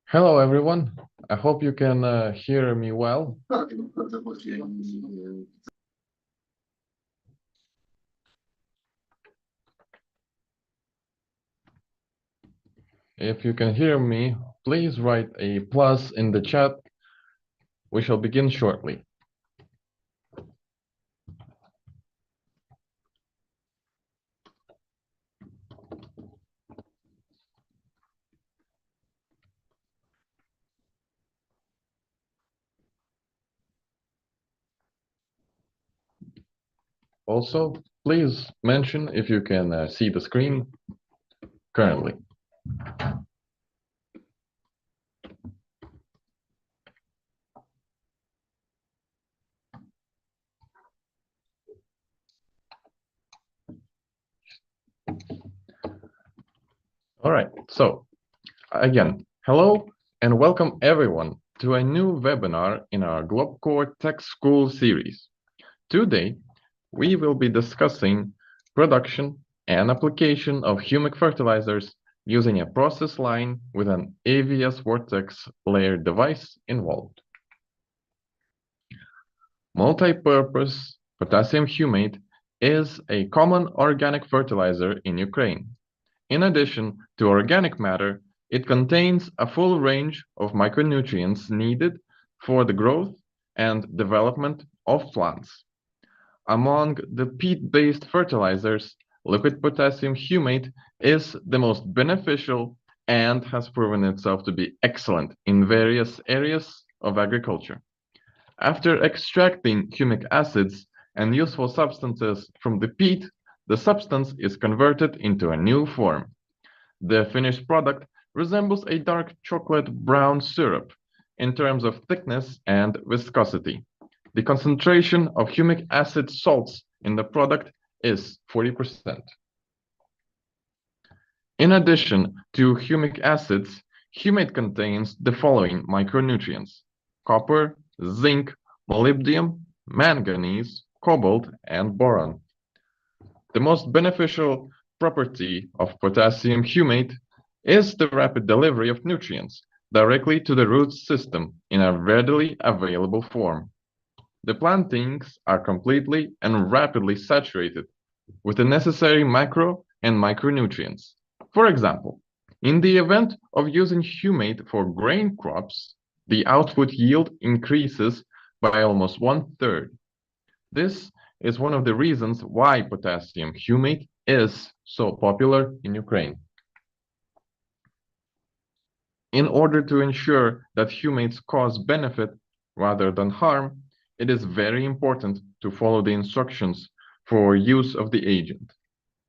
Hello, everyone. I hope you can hear me well. If you can hear me, please write a plus in the chat. We shall begin shortly. Also, please mention if you can see the screen currently. All right, so again, hello and welcome everyone to a new webinar in our GlobeCore Tech School series. Today, we will be discussing production and application of humic fertilizers using a process line with an AVS vortex layer device involved. Multi-purpose potassium humate is a common organic fertilizer in Ukraine. In addition to organic matter, it contains a full range of micronutrients needed for the growth and development of plants. Among the peat-based fertilizers, liquid potassium humate is the most beneficial and has proven itself to be excellent in various areas of agriculture. After extracting humic acids and useful substances from the peat, the substance is converted into a new form. The finished product resembles a dark chocolate brown syrup in terms of thickness and viscosity. The concentration of humic acid salts in the product is 40%. In addition to humic acids, humate contains the following micronutrients: copper, zinc, molybdenum, manganese, cobalt, and boron. The most beneficial property of potassium humate is the rapid delivery of nutrients directly to the root system in a readily available form. The plantings are completely and rapidly saturated with the necessary macro and micronutrients. For example, in the event of using humate for grain crops, the output yield increases by almost 1/3. This is one of the reasons why potassium humate is so popular in Ukraine. In order to ensure that humates cause benefit rather than harm, it is very important to follow the instructions for use of the agent.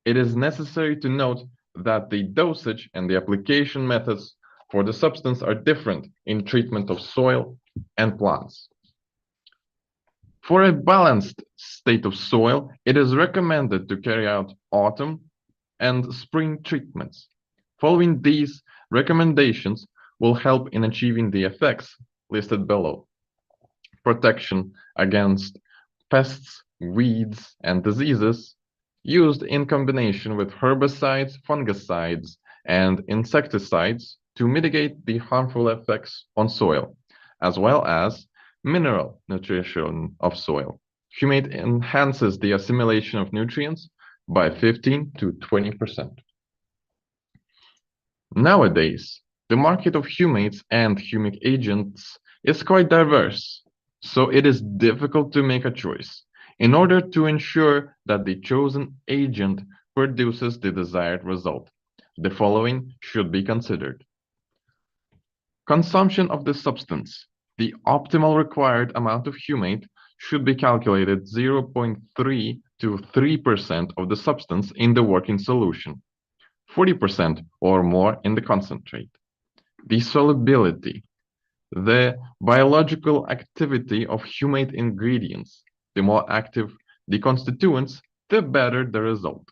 It is necessary to note that the dosage and the application methods for the substance are different in treatment of soil and plants. For a balanced state of soil, it is recommended to carry out autumn and spring treatments. Following these recommendations will help in achieving the effects listed below. Protection against pests, weeds, and diseases used in combination with herbicides, fungicides, and insecticides to mitigate the harmful effects on soil, as well as mineral nutrition of soil. Humate enhances the assimilation of nutrients by 15 to 20%. Nowadays, the market of humates and humic agents is quite diverse, so it is difficult to make a choice. In order to ensure that the chosen agent produces the desired result, the following should be considered. Consumption of the substance. The optimal required amount of humate should be calculated 0.3 to 3% of the substance in the working solution, 40% or more in the concentrate. The solubility. The biological activity of humate ingredients. The more active the constituents, the better the result.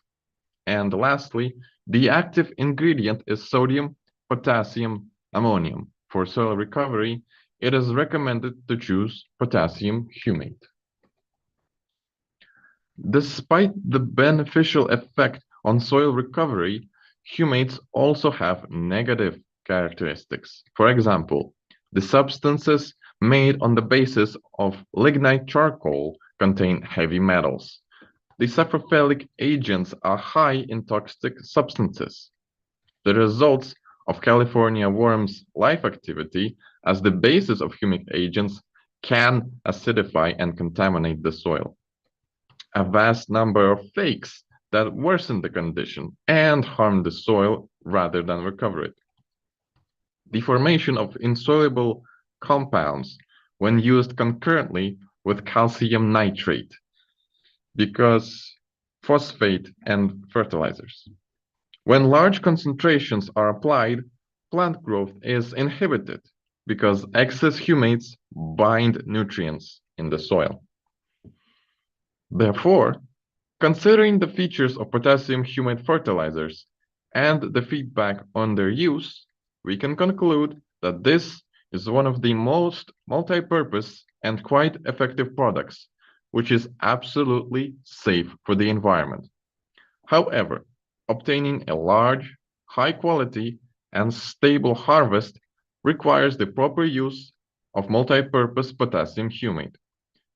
And lastly, the active ingredient is sodium, potassium, ammonium. For soil recovery, it is recommended to choose potassium humate. Despite the beneficial effect on soil recovery, humates also have negative characteristics. For example, the substances made on the basis of lignite charcoal contain heavy metals. The saprophytic agents are high in toxic substances. The results of California worms' life activity as the basis of humic agents can acidify and contaminate the soil. A vast number of fakes that worsen the condition and harm the soil rather than recover it. The formation of insoluble compounds when used concurrently with calcium nitrate, because phosphate and fertilizers. When large concentrations are applied, plant growth is inhibited because excess humates bind nutrients in the soil. Therefore, considering the features of potassium humate fertilizers and the feedback on their use, we can conclude that this is one of the most multi-purpose and quite effective products, which is absolutely safe for the environment. However, obtaining a large, high-quality, and stable harvest requires the proper use of multi-purpose potassium humate,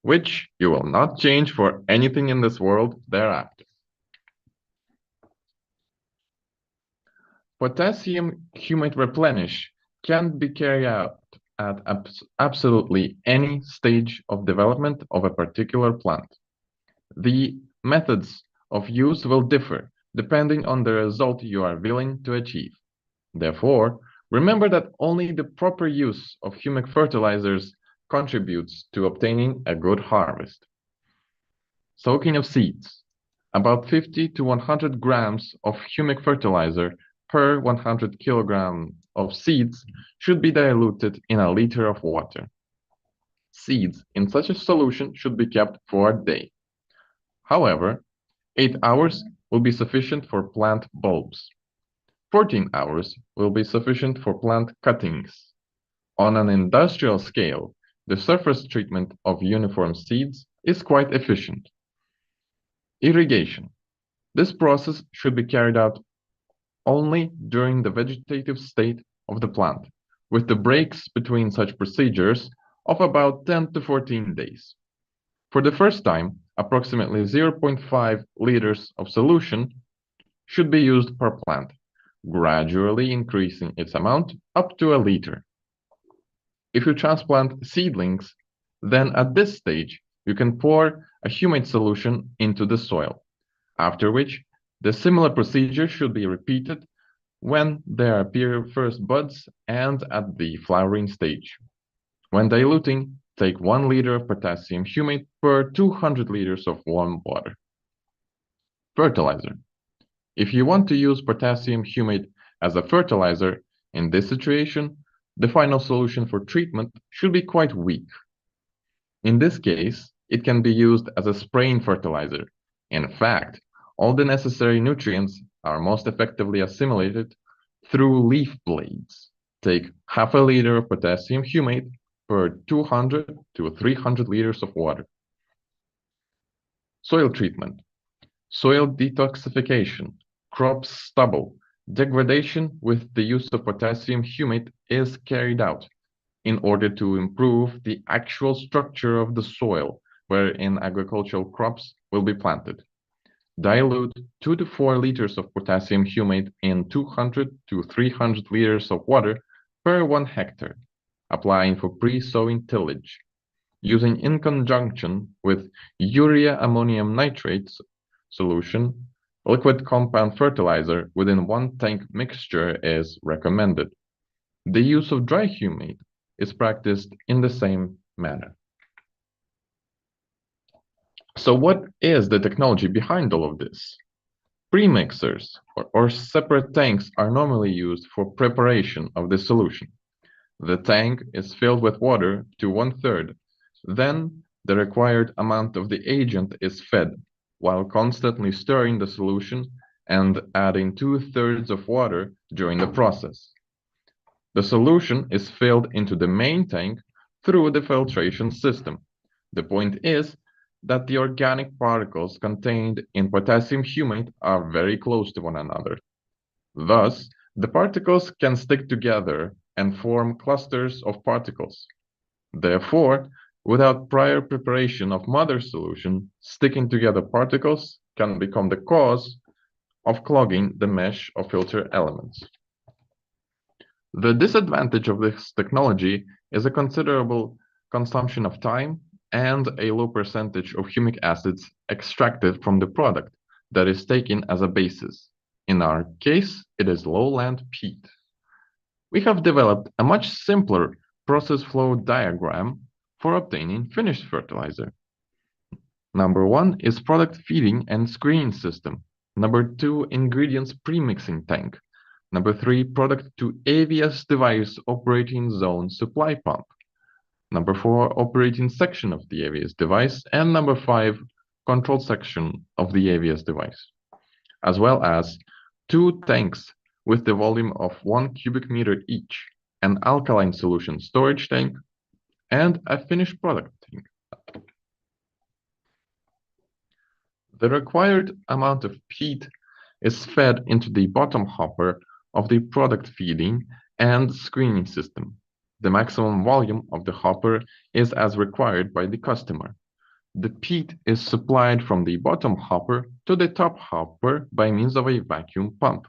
which you will not change for anything in this world thereafter. Potassium humate replenish can be carried out at absolutely any stage of development of a particular plant. The methods of use will differ depending on the result you are willing to achieve. Therefore, remember that only the proper use of humic fertilizers contributes to obtaining a good harvest. Soaking of seeds. About 50 to 100 grams of humic fertilizer per 100 kilograms of seeds should be diluted in a liter of water. Seeds in such a solution should be kept for a day. However, 8 hours will be sufficient for plant bulbs. 14 hours will be sufficient for plant cuttings. On an industrial scale, the surface treatment of uniform seeds is quite efficient. Irrigation. This process should be carried out only during the vegetative state of the plant, with the breaks between such procedures of about 10 to 14 days. For the first time, approximately 0.5 liters of solution should be used per plant, gradually increasing its amount up to a liter. If you transplant seedlings, then at this stage, you can pour a humate solution into the soil, after which the similar procedure should be repeated when there appear first buds and at the flowering stage. When diluting, take 1 liter of potassium humate per 200 liters of warm water. Fertilizer. If you want to use potassium humate as a fertilizer, in this situation, the final solution for treatment should be quite weak. In this case, it can be used as a spraying fertilizer. In fact, all the necessary nutrients are most effectively assimilated through leaf blades. Take half a liter of potassium humate per 200 to 300 liters of water. Soil treatment. Soil detoxification, crop stubble, degradation with the use of potassium humate is carried out in order to improve the actual structure of the soil wherein agricultural crops will be planted. Dilute 2 to 4 liters of potassium humate in 200 to 300 liters of water per 1 hectare, applying for pre-sowing tillage, using in conjunction with urea ammonium nitrate solution. Liquid compound fertilizer within 1 tank mixture is recommended. The use of dry humate is practiced in the same manner. So what is the technology behind all of this? Premixers or separate tanks are normally used for preparation of the solution. The tank is filled with water to 1/3. Then the required amount of the agent is fed, while constantly stirring the solution and adding 2/3 of water during the process. The solution is filled into the main tank through the filtration system. The point is that the organic particles contained in potassium humate are very close to one another. Thus, The particles can stick together and form clusters of particles. Therefore, without prior preparation of mother solution, sticking together particles can become the cause of clogging the mesh of filter elements. The disadvantage of this technology is a considerable consumption of time and a low percentage of humic acids extracted from the product that is taken as a basis. In our case, it is lowland peat. We have developed a much simpler process flow diagram for obtaining finished fertilizer. Number 1 is product feeding and screening system. Number 2, ingredients premixing tank. Number 3, product to AVS device operating zone supply pump. Number 4, operating section of the AVS device. And number 5, control section of the AVS device, as well as 2 tanks with the volume of 1 cubic meter each, an alkaline solution storage tank, and a finished product tank. The required amount of peat is fed into the bottom hopper of the product feeding and screening system. The maximum volume of the hopper is as required by the customer. The peat is supplied from the bottom hopper to the top hopper by means of a vacuum pump.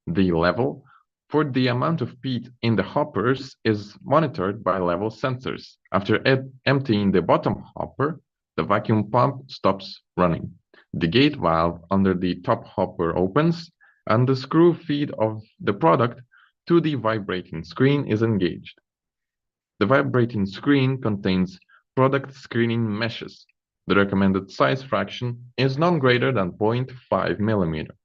The level for the amount of peat in the hoppers is monitored by level sensors. After emptying the bottom hopper, the vacuum pump stops running. The gate valve under the top hopper opens, and the screw feed of the product to the vibrating screen is engaged. The vibrating screen contains product screening meshes. The recommended size fraction is none greater than 0.5 millimeter.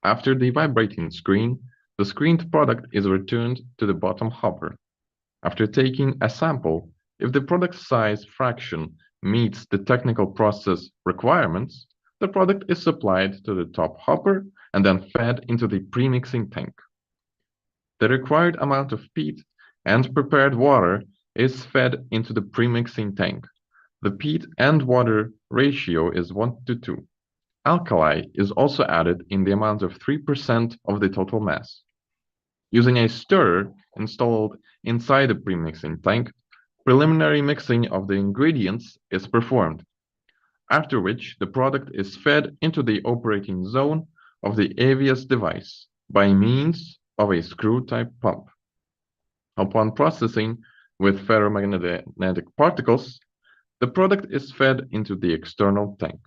After the vibrating screen, the screened product is returned to the bottom hopper. After taking a sample, if the product size fraction meets the technical process requirements, the product is supplied to the top hopper and then fed into the premixing tank. The required amount of peat and prepared water is fed into the premixing tank. The peat and water ratio is 1:2. Alkali is also added in the amount of 3% of the total mass. Using a stirrer installed inside the premixing tank, preliminary mixing of the ingredients is performed, after which the product is fed into the operating zone of the AVS device by means of a screw-type pump. Upon processing with ferromagnetic particles, the product is fed into the external tank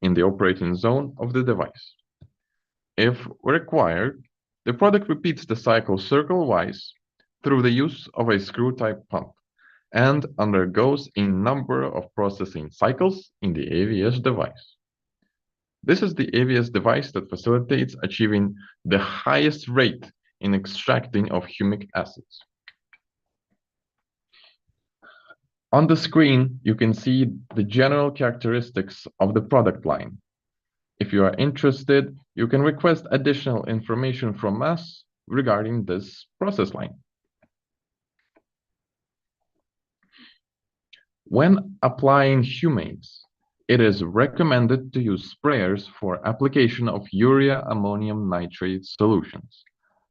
in the operating zone of the device. If required, the product repeats the cycle circle-wise through the use of a screw-type pump and undergoes a number of processing cycles in the AVS device. This is the AVS device that facilitates achieving the highest rate in extracting of humic acids. On the screen, you can see the general characteristics of the product line. If you are interested, you can request additional information from us regarding this process line. When applying humates, it is recommended to use sprayers for application of urea ammonium nitrate solutions,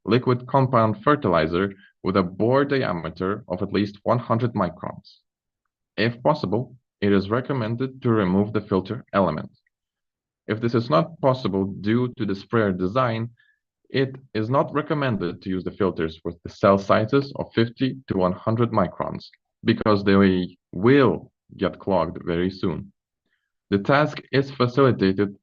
liquid compound fertilizer with a bore diameter of at least 100 microns. If possible, it is recommended to remove the filter element. If this is not possible due to the sprayer design, it is not recommended to use the filters with the cell sizes of 50 to 100 microns, because they will get clogged very soon. The task is facilitated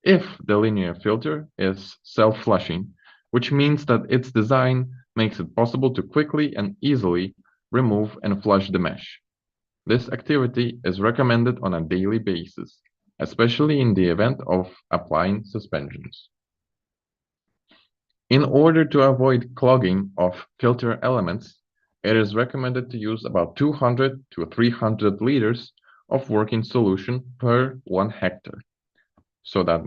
if the linear filter is self-flushing, which means that its design makes it possible to quickly and easily remove and flush the mesh. This activity is recommended on a daily basis, especially in the event of applying suspensions. In order to avoid clogging of filter elements, it is recommended to use about 200 to 300 liters of working solution per 1 hectare, so that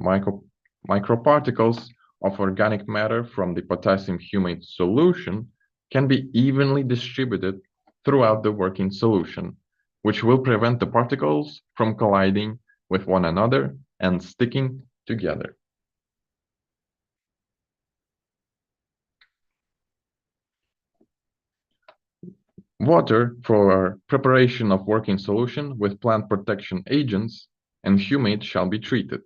microparticles of organic matter from the potassium humate solution can be evenly distributed throughout the working solution, which will prevent the particles from colliding with one another and sticking together. Water for preparation of working solution with plant protection agents and humate shall be treated.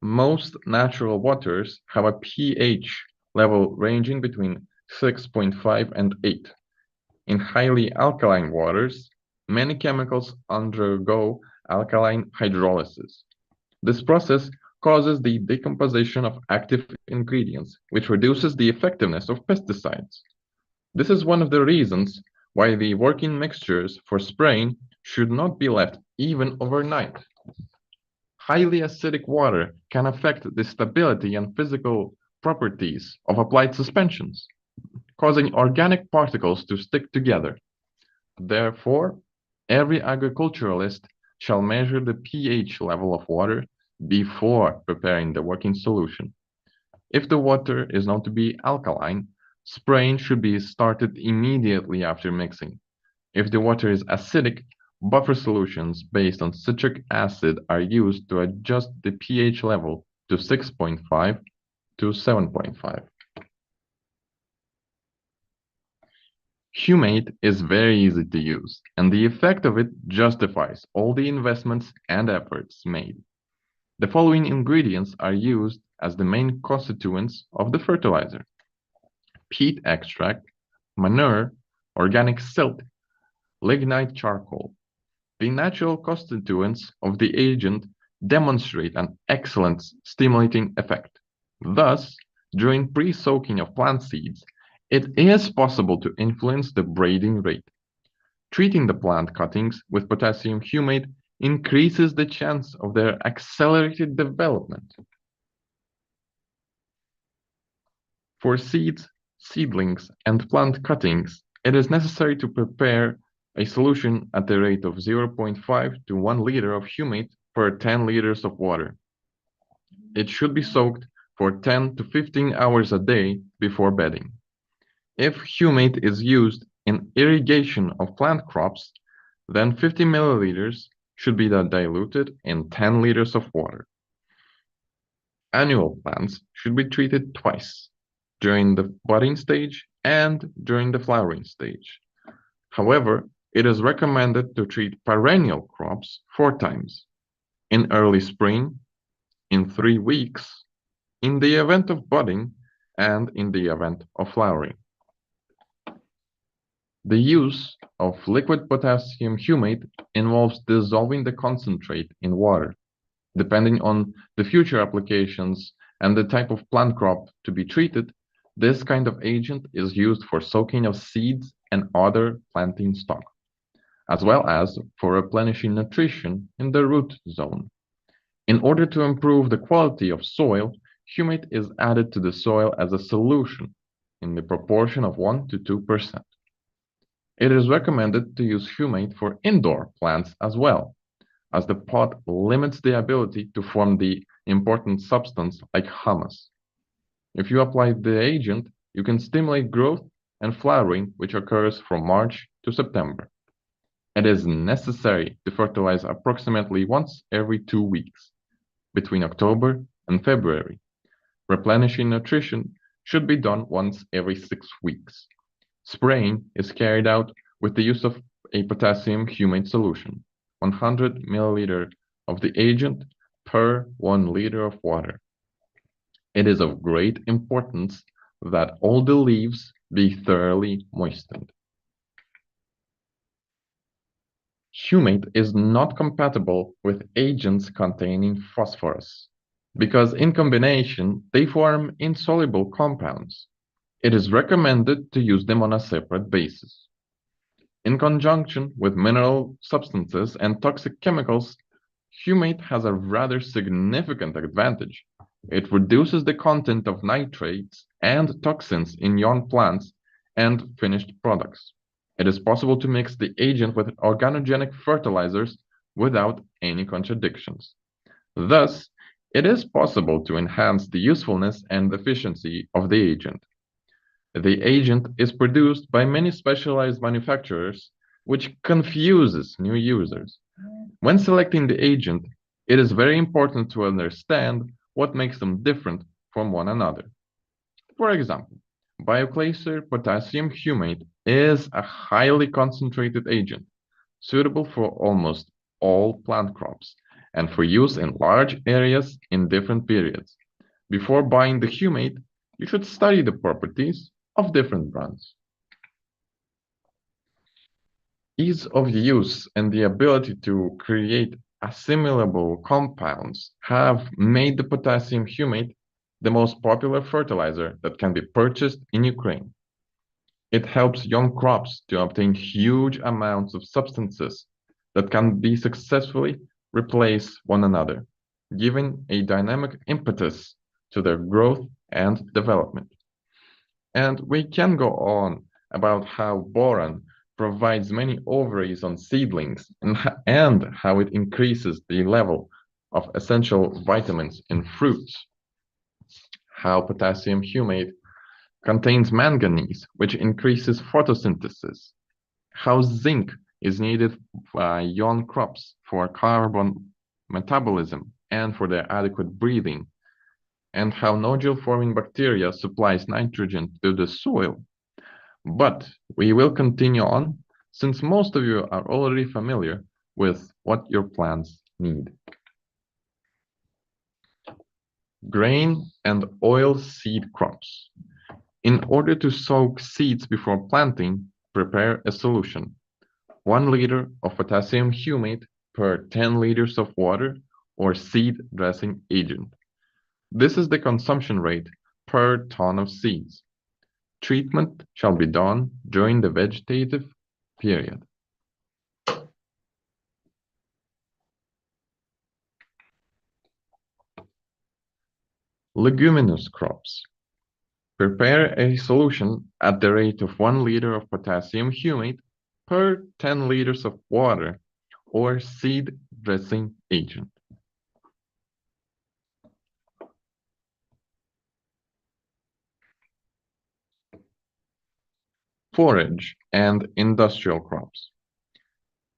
Most natural waters have a pH level ranging between 6.5 and 8. In highly alkaline waters, many chemicals undergo alkaline hydrolysis. This process causes the decomposition of active ingredients, which reduces the effectiveness of pesticides. This is one of the reasons why the working mixtures for spraying should not be left even overnight. Highly acidic water can affect the stability and physical properties of applied suspensions, causing organic particles to stick together. Therefore, every agriculturalist shall measure the pH level of water before preparing the working solution. If the water is known to be alkaline, spraying should be started immediately after mixing. If the water is acidic, buffer solutions based on citric acid are used to adjust the pH level to 6.5 to 7.5. Humate is very easy to use, and the effect of it justifies all the investments and efforts made. The following ingredients are used as the main constituents of the fertilizer: peat extract, manure, organic silt, lignite charcoal. The natural constituents of the agent demonstrate an excellent stimulating effect. Thus, during pre-soaking of plant seeds, it is possible to influence the breeding rate. Treating the plant cuttings with potassium humate increases the chance of their accelerated development. For seeds, seedlings, and plant cuttings, it is necessary to prepare a solution at the rate of 0.5 to 1 liter of humate per 10 liters of water. It should be soaked for 10 to 15 hours a day before bedding. If humate is used in irrigation of plant crops, then 50 milliliters should be diluted in 10 liters of water. Annual plants should be treated twice, during the budding stage and during the flowering stage. However, it is recommended to treat perennial crops 4 times: in early spring, in 3 weeks, in the event of budding, and in the event of flowering. The use of liquid potassium humate involves dissolving the concentrate in water. Depending on the future applications and the type of plant crop to be treated, this kind of agent is used for soaking of seeds and other planting stock, as well as for replenishing nutrition in the root zone. In order to improve the quality of soil, humate is added to the soil as a solution in the proportion of 1 to 2%. It is recommended to use humate for indoor plants as well, as the pot limits the ability to form the important substance like humus. If you apply the agent, you can stimulate growth and flowering, which occurs from March to September. It is necessary to fertilize approximately once every 2 weeks, between October and February. Replenishing nutrition should be done once every 6 weeks. Spraying is carried out with the use of a potassium humate solution, 100 milliliter of the agent per 1 liter of water. It is of great importance that all the leaves be thoroughly moistened. Humate is not compatible with agents containing phosphorus, because in combination they form insoluble compounds. It is recommended to use them on a separate basis. In conjunction with mineral substances and toxic chemicals, humate has a rather significant advantage. It reduces the content of nitrates and toxins in young plants and finished products. It is possible to mix the agent with organogenic fertilizers without any contradictions. Thus, it is possible to enhance the usefulness and efficiency of the agent. The agent is produced by many specialized manufacturers, which confuses new users. When selecting the agent, it is very important to understand what makes them different from one another. For example, BIOKLEYSER potassium humate is a highly concentrated agent, suitable for almost all plant crops and for use in large areas in different periods. Before buying the humate, you should study the properties of different brands. Ease of use and the ability to create assimilable compounds have made the potassium humate the most popular fertilizer that can be purchased in Ukraine. It helps young crops to obtain huge amounts of substances that can be successfully replace one another, giving a dynamic impetus to their growth and development. And we can go on about how boron provides many ovaries on seedlings and how it increases the level of essential vitamins in fruits, how potassium humate contains manganese, which increases photosynthesis, how zinc is needed by young crops for carbon metabolism and for their adequate breathing, and how nodule-forming bacteria supplies nitrogen to the soil. But we will continue on, since most of you are already familiar with what your plants need. Grain and oil seed crops. In order to soak seeds before planting, prepare a solution. 1 liter of potassium humate per 10 liters of water or seed dressing agent. This is the consumption rate per ton of seeds. Treatment shall be done during the vegetative period. Leguminous crops. Prepare a solution at the rate of 1 liter of potassium humate per 10 liters of water or seed dressing agent. Forage and industrial crops.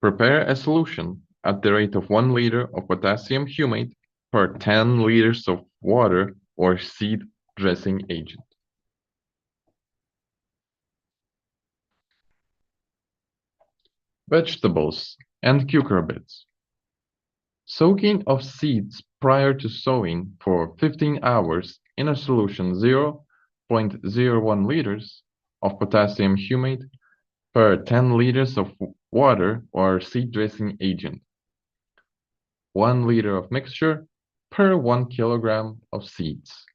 Prepare a solution at the rate of 1 liter of potassium humate per 10 liters of water or seed dressing agent. Vegetables and cucurbits. Soaking of seeds prior to sowing for 15 hours in a solution 0.01 liters of potassium humate per 10 liters of water or seed dressing agent. 1 liter of mixture per 1 kilogram of seeds.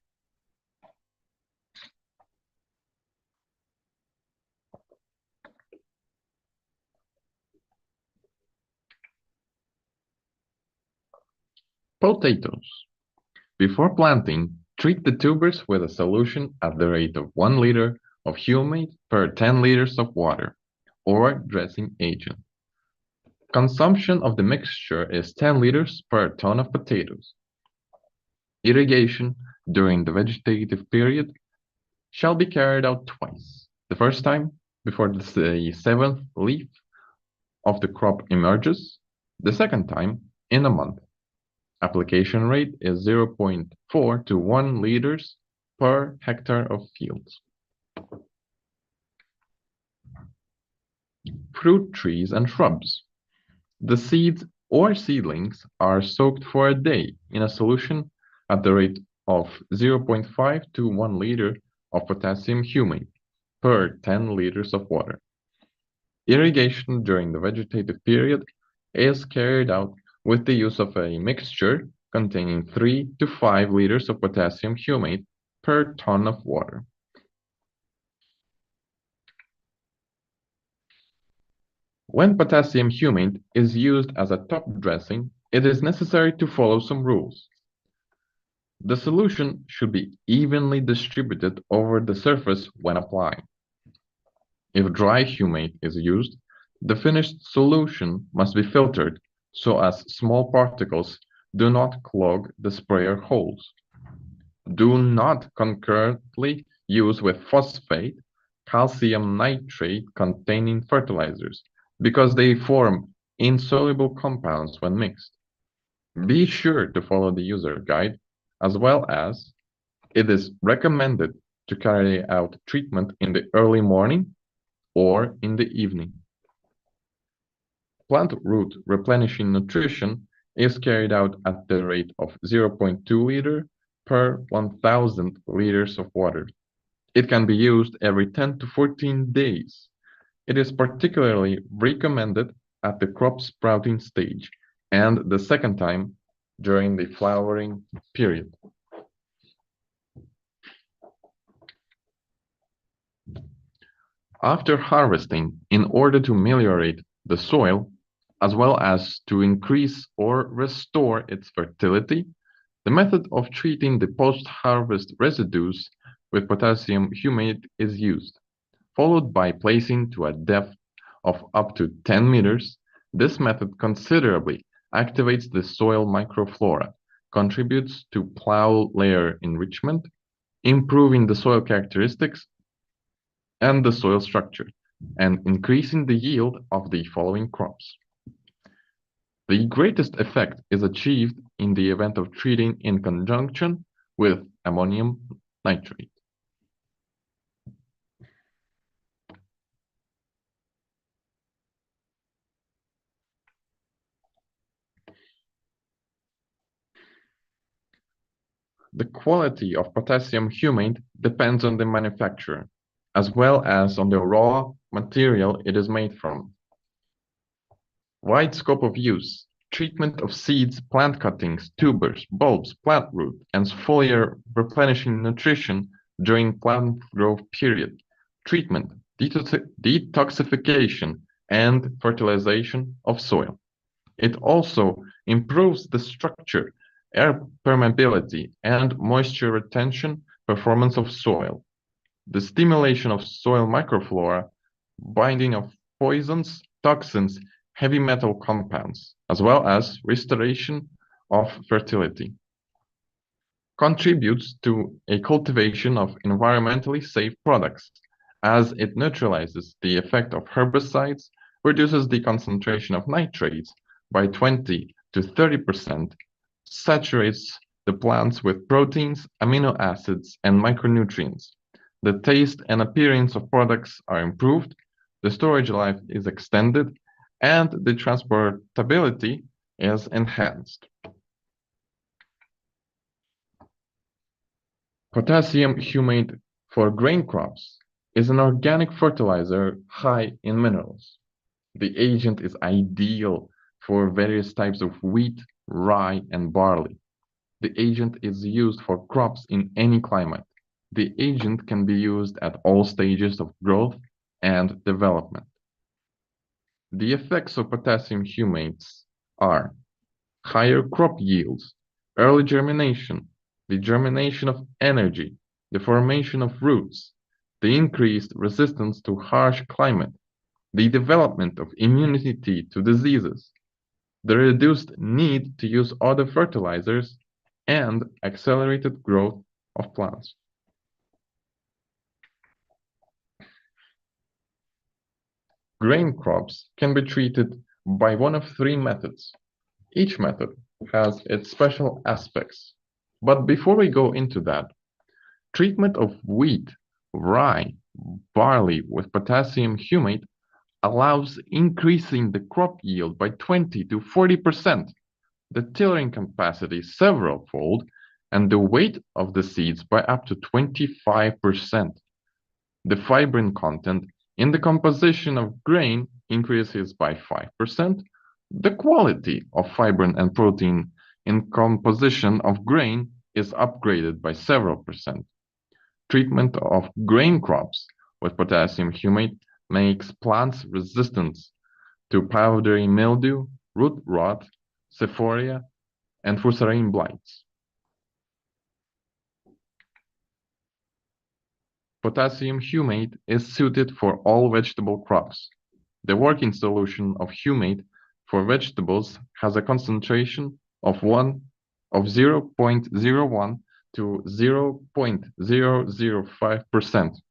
Potatoes. Before planting, treat the tubers with a solution at the rate of 1 liter of humate per 10 liters of water or dressing agent. Consumption of the mixture is 10 liters per ton of potatoes. Irrigation during the vegetative period shall be carried out twice. The first time before the 7th leaf of the crop emerges, the second time in a month. Application rate is 0.4 to 1 liters per hectare of fields. Fruit trees and shrubs. The seeds or seedlings are soaked for a day in a solution at the rate of 0.5 to 1 liter of potassium humate per 10 liters of water. Irrigation during the vegetative period is carried out with the use of a mixture containing 3 to 5 liters of potassium humate per ton of water. When potassium humate is used as a top dressing, it is necessary to follow some rules. The solution should be evenly distributed over the surface when applying. If dry humate is used, the finished solution must be filtered so as small particles do not clog the sprayer holes. Do not concurrently use with phosphate, calcium nitrate containing fertilizers because they form insoluble compounds when mixed. Be sure to follow the user guide as well as it is recommended to carry out treatment in the early morning or in the evening. Plant root replenishing nutrition is carried out at the rate of 0.2 liter per 1,000 liters of water. It can be used every 10 to 14 days. It is particularly recommended at the crop sprouting stage and the second time during the flowering period. After harvesting, in order to ameliorate the soil, as well as to increase or restore its fertility, the method of treating the post-harvest residues with potassium humate is used, followed by placing to a depth of up to 10 meters. This method considerably activates the soil microflora, contributes to plow layer enrichment, improving the soil characteristics and the soil structure, and increasing the yield of the following crops. The greatest effect is achieved in the event of treating in conjunction with ammonium nitrate. The quality of potassium humate depends on the manufacturer, as well as on the raw material it is made from. Wide scope of use. Treatment of seeds, plant cuttings, tubers, bulbs, plant root, and foliar replenishing nutrition during plant growth period. Treatment, detoxification, and fertilization of soil. It also improves the structure, air permeability, and moisture retention performance of soil. The stimulation of soil microflora, binding of poisons, toxins, heavy metal compounds, as well as restoration of fertility. Contributes to a cultivation of environmentally safe products, as it neutralizes the effect of herbicides, reduces the concentration of nitrates by 20 to 30%, saturates the plants with proteins, amino acids, and micronutrients. The taste and appearance of products are improved, the storage life is extended, and the transportability is enhanced. Potassium humate for grain crops is an organic fertilizer high in minerals. The agent is ideal for various types of wheat, rye, and barley. The agent is used for crops in any climate. The agent can be used at all stages of growth and development. The effects of potassium humates are higher crop yields, early germination, the germination of energy, the formation of roots, the increased resistance to harsh climate, the development of immunity to diseases, the reduced need to use other fertilizers, and accelerated growth of plants. Grain crops can be treated by one of three methods. Each method has its special aspects. But before we go into that, treatment of wheat, rye, barley with potassium humate allows increasing the crop yield by 20 to 40%, the tillering capacity several-fold, and the weight of the seeds by up to 25%. The fibrin content in the composition of grain increases by 5%. The quality of fibrin and protein in composition of grain is upgraded by several percent. Treatment of grain crops with potassium humate makes plants resistant to powdery mildew, root rot, Sephoria, and fusarium blights. Potassium humate is suited for all vegetable crops. The working solution of humate for vegetables has a concentration of 0.01 to 0.005%.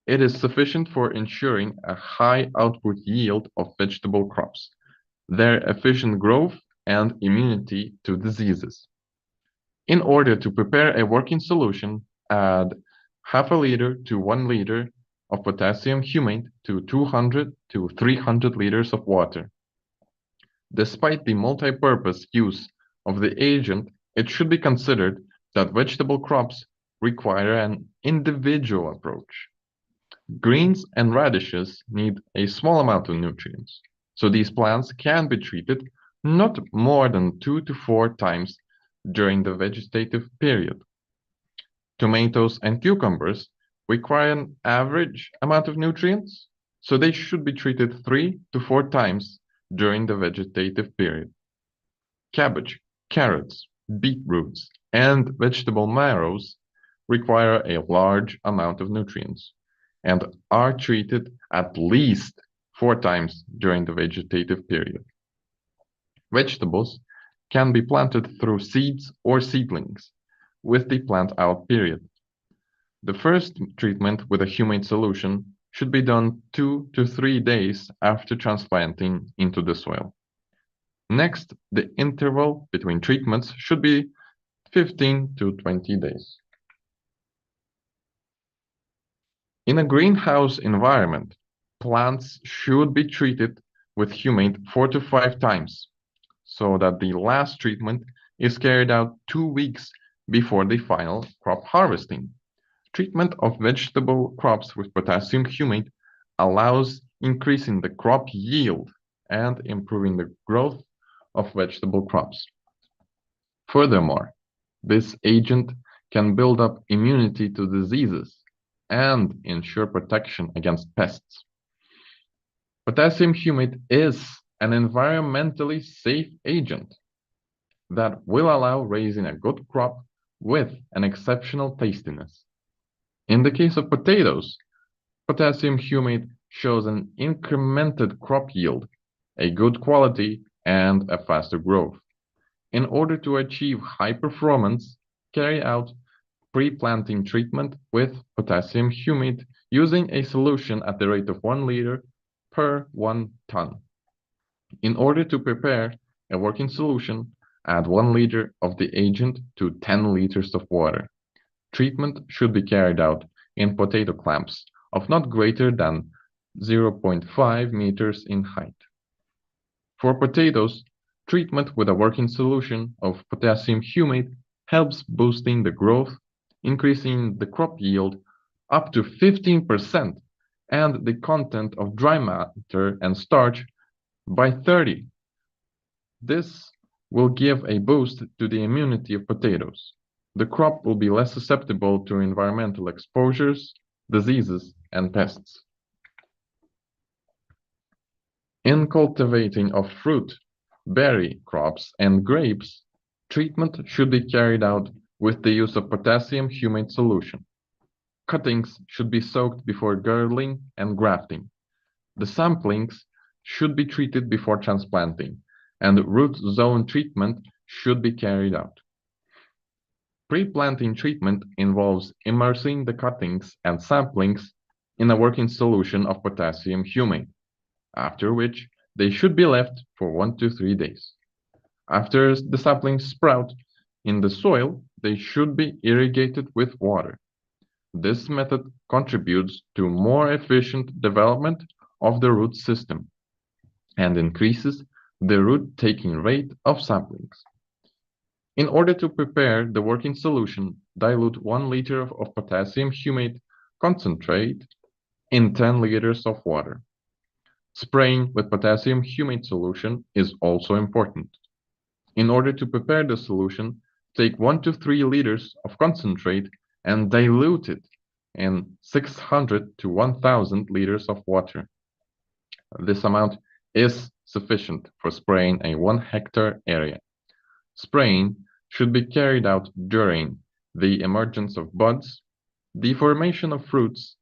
It is sufficient for ensuring a high output yield of vegetable crops, their efficient growth, and immunity to diseases. In order to prepare a working solution, add half a liter to 1 liter of potassium humate to 200 to 300 liters of water. Despite the multi-purpose use of the agent, it should be considered that vegetable crops require an individual approach. Greens and radishes need a small amount of nutrients, so these plants can be treated not more than 2 to 4 times during the vegetative period. Tomatoes and cucumbers require an average amount of nutrients, so they should be treated 3 to 4 times during the vegetative period. Cabbage, carrots, beetroots, and vegetable marrows require a large amount of nutrients and are treated at least 4 times during the vegetative period. Vegetables can be planted through seeds or seedlings with the plant-out period. The first treatment with a humate solution should be done 2 to 3 days after transplanting into the soil. Next, the interval between treatments should be 15 to 20 days. In a greenhouse environment, plants should be treated with humate 4 to 5 times, so that the last treatment is carried out 2 weeks before the final crop harvesting. Treatment of vegetable crops with potassium humate allows increasing the crop yield and improving the growth of vegetable crops. Furthermore, this agent can build up immunity to diseases and ensure protection against pests. Potassium humate is an environmentally safe agent that will allow raising a good crop with an exceptional tastiness. In the case of potatoes, potassium humate shows an incremented crop yield, a good quality, and a faster growth. In order to achieve high performance, carry out pre-planting treatment with potassium humate using a solution at the rate of 1 liter per 1 ton. In order to prepare a working solution, add 1 liter of the agent to 10 liters of water. Treatment should be carried out in potato clamps of not greater than 0.5 meters in height. For potatoes, treatment with a working solution of potassium humate helps boosting the growth, increasing the crop yield up to 15% and the content of dry matter and starch by 30%. This will give a boost to the immunity of potatoes. The crop will be less susceptible to environmental exposures, diseases, and pests. In cultivating of fruit, berry crops, and grapes, treatment should be carried out with the use of potassium humate solution. Cuttings should be soaked before girdling and grafting. The samplings should be treated before transplanting, and root zone treatment should be carried out. Pre-planting treatment involves immersing the cuttings and samplings in a working solution of potassium humate, after which they should be left for 1 to 3 days. After the saplings sprout in the soil, they should be irrigated with water. This method contributes to more efficient development of the root system and increases the root-taking rate of saplings. In order to prepare the working solution, dilute 1 liter of potassium humate concentrate in 10 liters of water. Spraying with potassium humate solution is also important. In order to prepare the solution, take 1 to 3 liters of concentrate and dilute it in 600 to 1000 liters of water. This amount is sufficient for spraying a 1 hectare area. Spraying should be carried out during the emergence of buds, the formation of fruits,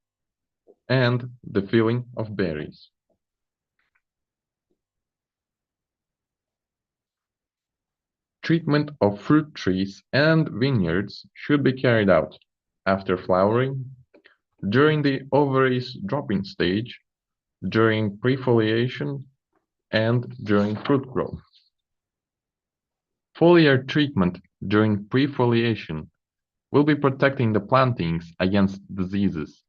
and the filling of berries. Treatment of fruit trees and vineyards should be carried out after flowering, during the ovaries dropping stage, during prefoliation, and during fruit growth. Foliar treatment during prefoliation will be protecting the plantings against diseases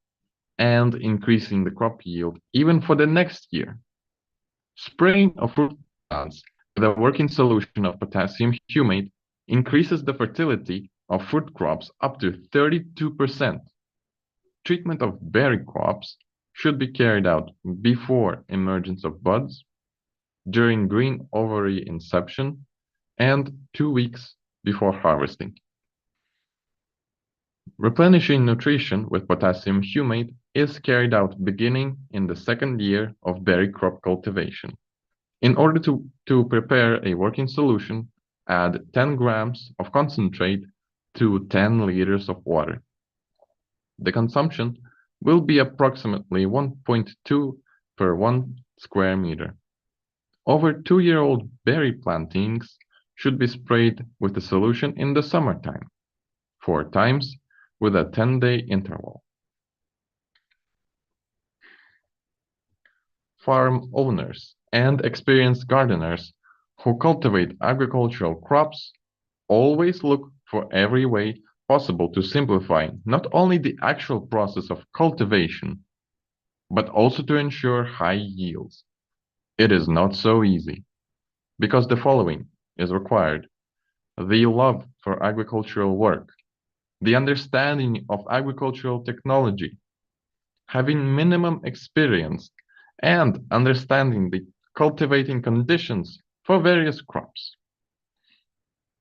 and increasing the crop yield even for the next year. Spraying of fruit plants with a working solution of potassium humate increases the fertility of fruit crops up to 32%. Treatment of berry crops should be carried out before emergence of buds, during green ovary inception, and 2 weeks before harvesting. Replenishing nutrition with potassium humate is carried out beginning in the second year of berry crop cultivation. In order to prepare a working solution, add 10 grams of concentrate to 10 liters of water. The consumption will be approximately 1.2 per 1 square meter. Over 2-year-old berry plantings should be sprayed with the solution in the summertime, 4 times with a 10-day interval. Farm owners and experienced gardeners who cultivate agricultural crops always look for every way possible to simplify not only the actual process of cultivation, but also to ensure high yields. It is not so easy, because the following is required: the love for agricultural work, the understanding of agricultural technology, having minimum experience, and understanding the cultivating conditions for various crops.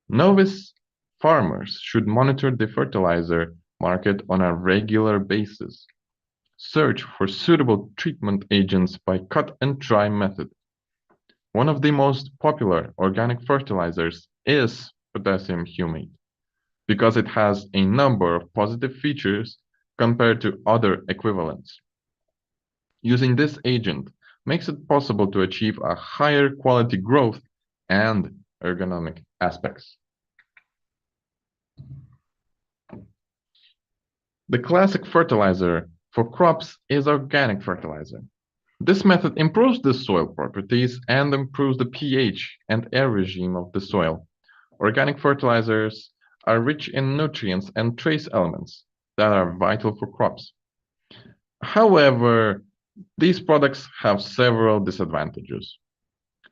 Novice farmers should monitor the fertilizer market on a regular basis. Search for suitable treatment agents by cut and dry method. One of the most popular organic fertilizers is potassium humate, because it has a number of positive features compared to other equivalents. Using this agent makes it possible to achieve a higher quality growth and ergonomic aspects. The classic fertilizer for crops is organic fertilizer. This method improves the soil properties and improves the pH and air regime of the soil. Organic fertilizers are rich in nutrients and trace elements that are vital for crops. However, these products have several disadvantages.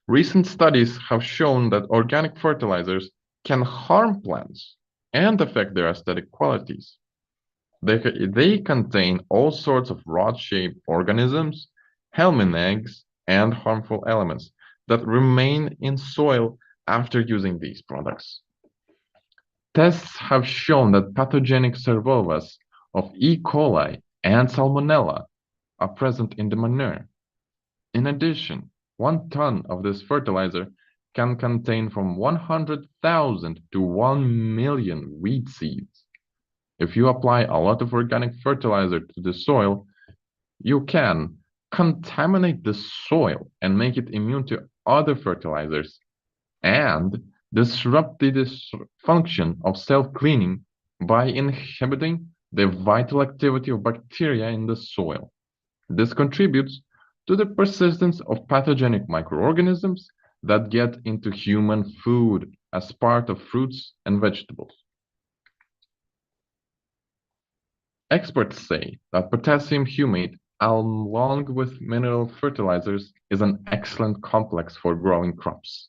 Recent studies have shown that organic fertilizers can harm plants and affect their aesthetic qualities. They contain all sorts of rod-shaped organisms, helminth eggs, and harmful elements that remain in soil after using these products. Tests have shown that pathogenic servolvas of E. coli and Salmonella are present in the manure. In addition, 1 ton of this fertilizer can contain from 100,000 to 1 million weed seeds. If you apply a lot of organic fertilizer to the soil, you can contaminate the soil and make it immune to other fertilizers and disrupt the function of self-cleaning by inhibiting the vital activity of bacteria in the soil. This contributes to the persistence of pathogenic microorganisms that get into human food as part of fruits and vegetables. Experts say that potassium humate, along with mineral fertilizers, is an excellent complex for growing crops.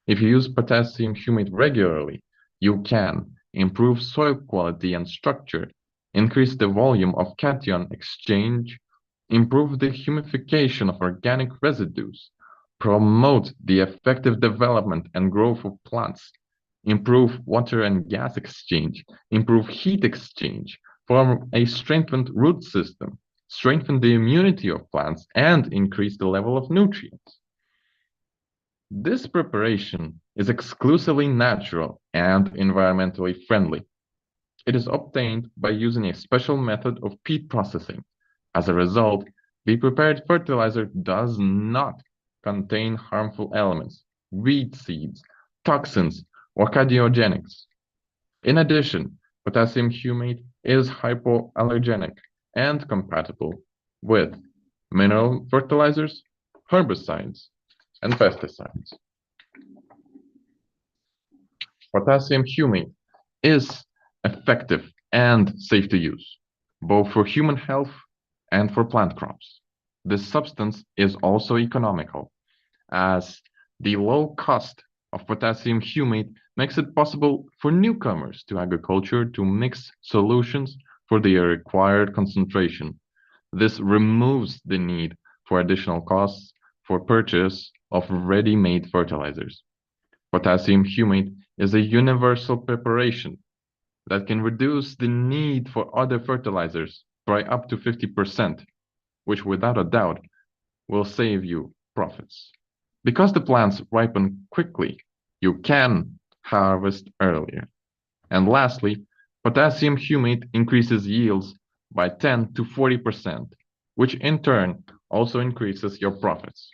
If you use potassium humate regularly, you can improve soil quality and structure, increase the volume of cation exchange, improve the humidification of organic residues, promote the effective development and growth of plants, improve water and gas exchange, improve heat exchange, form a strengthened root system, strengthen the immunity of plants, and increase the level of nutrients. This preparation is exclusively natural and environmentally friendly. It is obtained by using a special method of peat processing. As a result, the prepared fertilizer does not contain harmful elements, weed seeds, toxins, or carcinogenics. In addition, potassium humate is hypoallergenic and compatible with mineral fertilizers, herbicides, and pesticides. Potassium humate is effective and safe to use, both for human health and for plant crops. This substance is also economical, as the low cost of potassium humate makes it possible for newcomers to agriculture to mix solutions for the required concentration. This removes the need for additional costs for purchase of ready-made fertilizers. Potassium humate is a universal preparation that can reduce the need for other fertilizers by up to 50%, which without a doubt will save you profits. Because the plants ripen quickly, you can harvest earlier. And lastly, potassium humate increases yields by 10 to 40%, which in turn also increases your profits.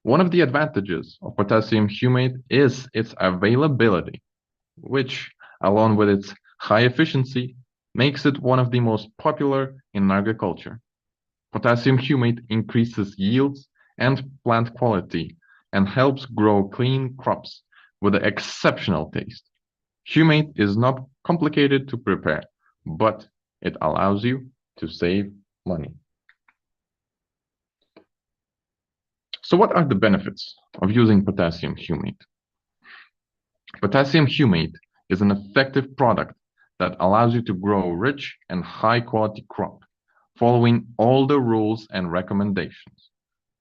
One of the advantages of potassium humate is its availability, which, along with its high efficiency, makes it one of the most popular in agriculture. Potassium humate increases yields and plant quality and helps grow clean crops with an exceptional taste. Humate is not complicated to prepare, but it allows you to save money. So what are the benefits of using potassium humate? Potassium humate is an effective product that allows you to grow rich and high quality crop, following all the rules and recommendations.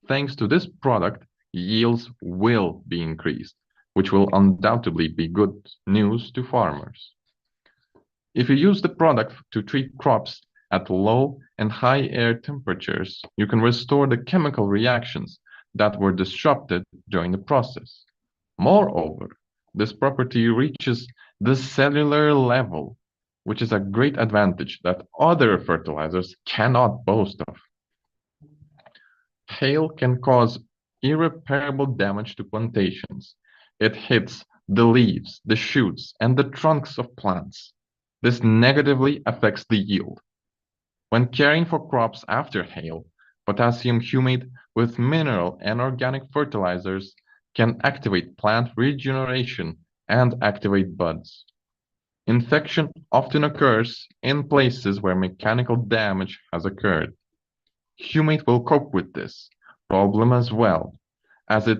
Thanks to this product, yields will be increased, which will undoubtedly be good news to farmers. If you use the product to treat crops at low and high air temperatures, you can restore the chemical reactions that were disrupted during the process. Moreover, this property reaches the cellular level, which is a great advantage that other fertilizers cannot boast of. Hail can cause irreparable damage to plantations. It hits the leaves, the shoots, and the trunks of plants. This negatively affects the yield. When caring for crops after hail, potassium humate with mineral and organic fertilizers can activate plant regeneration and activate buds. Infection often occurs in places where mechanical damage has occurred. Humate will cope with this problem as well, as it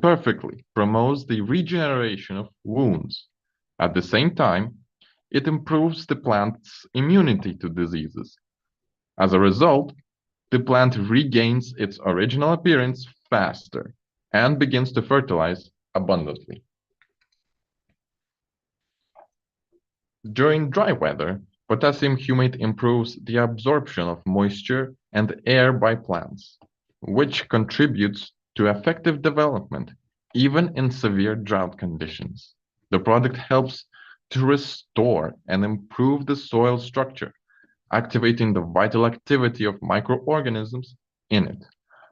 perfectly promotes the regeneration of wounds. At the same time, it improves the plant's immunity to diseases. As a result, the plant regains its original appearance faster and begins to fertilize abundantly. During dry weather, potassium humate improves the absorption of moisture and air by plants, which contributes to effective development even in severe drought conditions. The product helps to restore and improve the soil structure, activating the vital activity of microorganisms in it,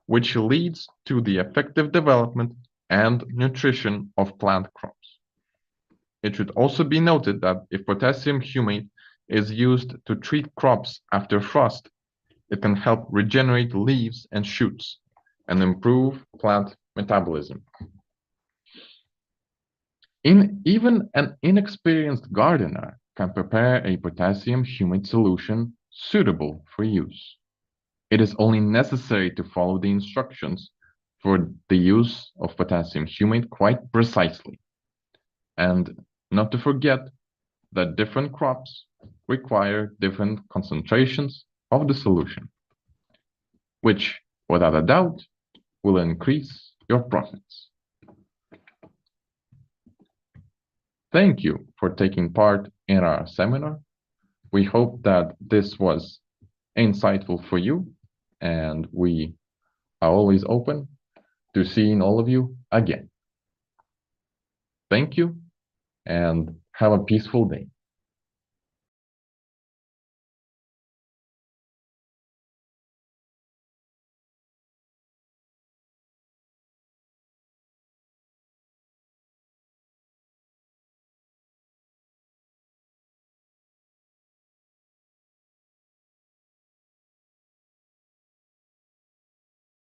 which leads to the effective development and nutrition of plant crops. It should also be noted that if potassium humate is used to treat crops after frost, it can help regenerate leaves and shoots and improve plant metabolism. Even an inexperienced gardener can prepare a potassium humate solution suitable for use. It is only necessary to follow the instructions for the use of potassium humate quite precisely. And not to forget that different crops require different concentrations of the solution, which, without a doubt, will increase your profits. Thank you for taking part in our seminar. We hope that this was insightful for you, and we are always open to seeing all of you again. Thank you, and have a peaceful day.